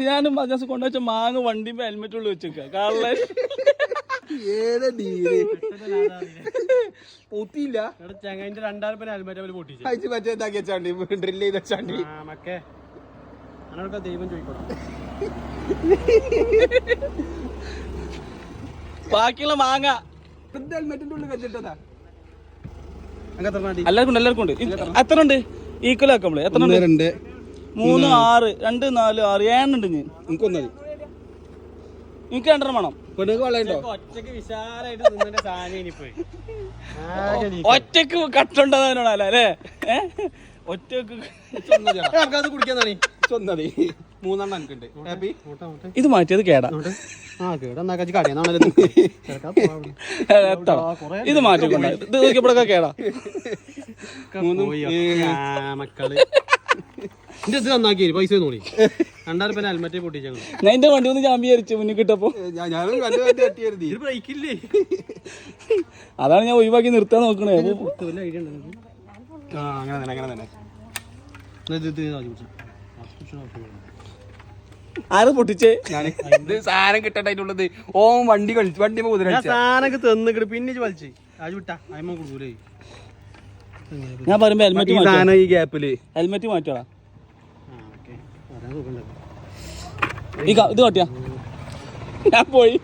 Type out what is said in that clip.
ഞാനും അജാസ് കൊണ്ടുവച്ച മാങ്ങ വണ്ടിമ്പോ ഹെൽമെറ്റ് ഉള്ളിൽ വെച്ചേക്ക കള്ളൻ പൊത്തിയില്ല ചങ്ങന്റെ 2000 ഹെൽമെറ്റ് പൊട്ടിച്ചു ഡ്രില്ല് ചെയ്ത ചാണ്ടി മക്കേ അങ്ങനൊക്കെ ദൈവം ചോദിക്കണം. ബാക്കിയുള്ള മാങ്ങ ഹെൽമെറ്റിന്റെ ഉള്ളിൽ വെച്ചിട്ടതാ. എല്ലാവർക്കും ഉണ്ട്. എത്ര ഉണ്ട് ഈക്വൽ ആക്കുമ്പളേ? എത്ര ഉണ്ട്? 3 6 2 4 6 7 ഉണ്ട്. ഞാൻ എനിക്കൊന്നത് എനിക്ക് 2 വേണം. ഒറ്റക്ക് വിശാലായിട്ട് നിന്നെ സാധനം പോയി ഒറ്റക്ക് കട്ടുണ്ടതാണല്ലോ അല്ലേ? ഒറ്റക്ക് അത് കുടിക്കാന്നാണ് സ്വന്തം 3 എനിക്കുണ്ട്. ഹാപ്പി ഇത് മാറ്റിയത് കേടാ. ഇത് മാറ്റിക്കൊണ്ട ഇത് നോക്കിയപ്പോഴൊക്കെ കേടാ. മക്കള് നന്നാക്കി പൈസ നോടി 2000 ഹെൽമെറ്റ് പൊട്ടിച്ചു. ഞാൻ എന്റെ വണ്ടി ഒന്ന് ഞാൻ വിചാരിച്ചു മുന്നിൽ കിട്ടപ്പോ. ബ്രേക്കില്ലേ? അതാണ് ഞാൻ ഒഴിവാക്കി നിർത്താൻ നോക്കണേ. ഐഡിയ ആര് പൊട്ടിച്ചേ? സാധനം കിട്ടണ്ടായിട്ടുള്ളത് ഓൻ വണ്ടി കളിച്ചു വണ്ടി സാധനൊക്കെ തന്നിട്ട് പിന്നെ വലിച്ച് അത് വിട്ടാ അമ്മ കൊടുക്കൂലേ. ഞാൻ പറയുമ്പോ ഹെൽമെറ്റ് ഈ ഗ്യാപ്പില് ഹെൽമെറ്റ് മാറ്റാ. ഇത് കാട്ടിയാ ഞാൻ പോയി.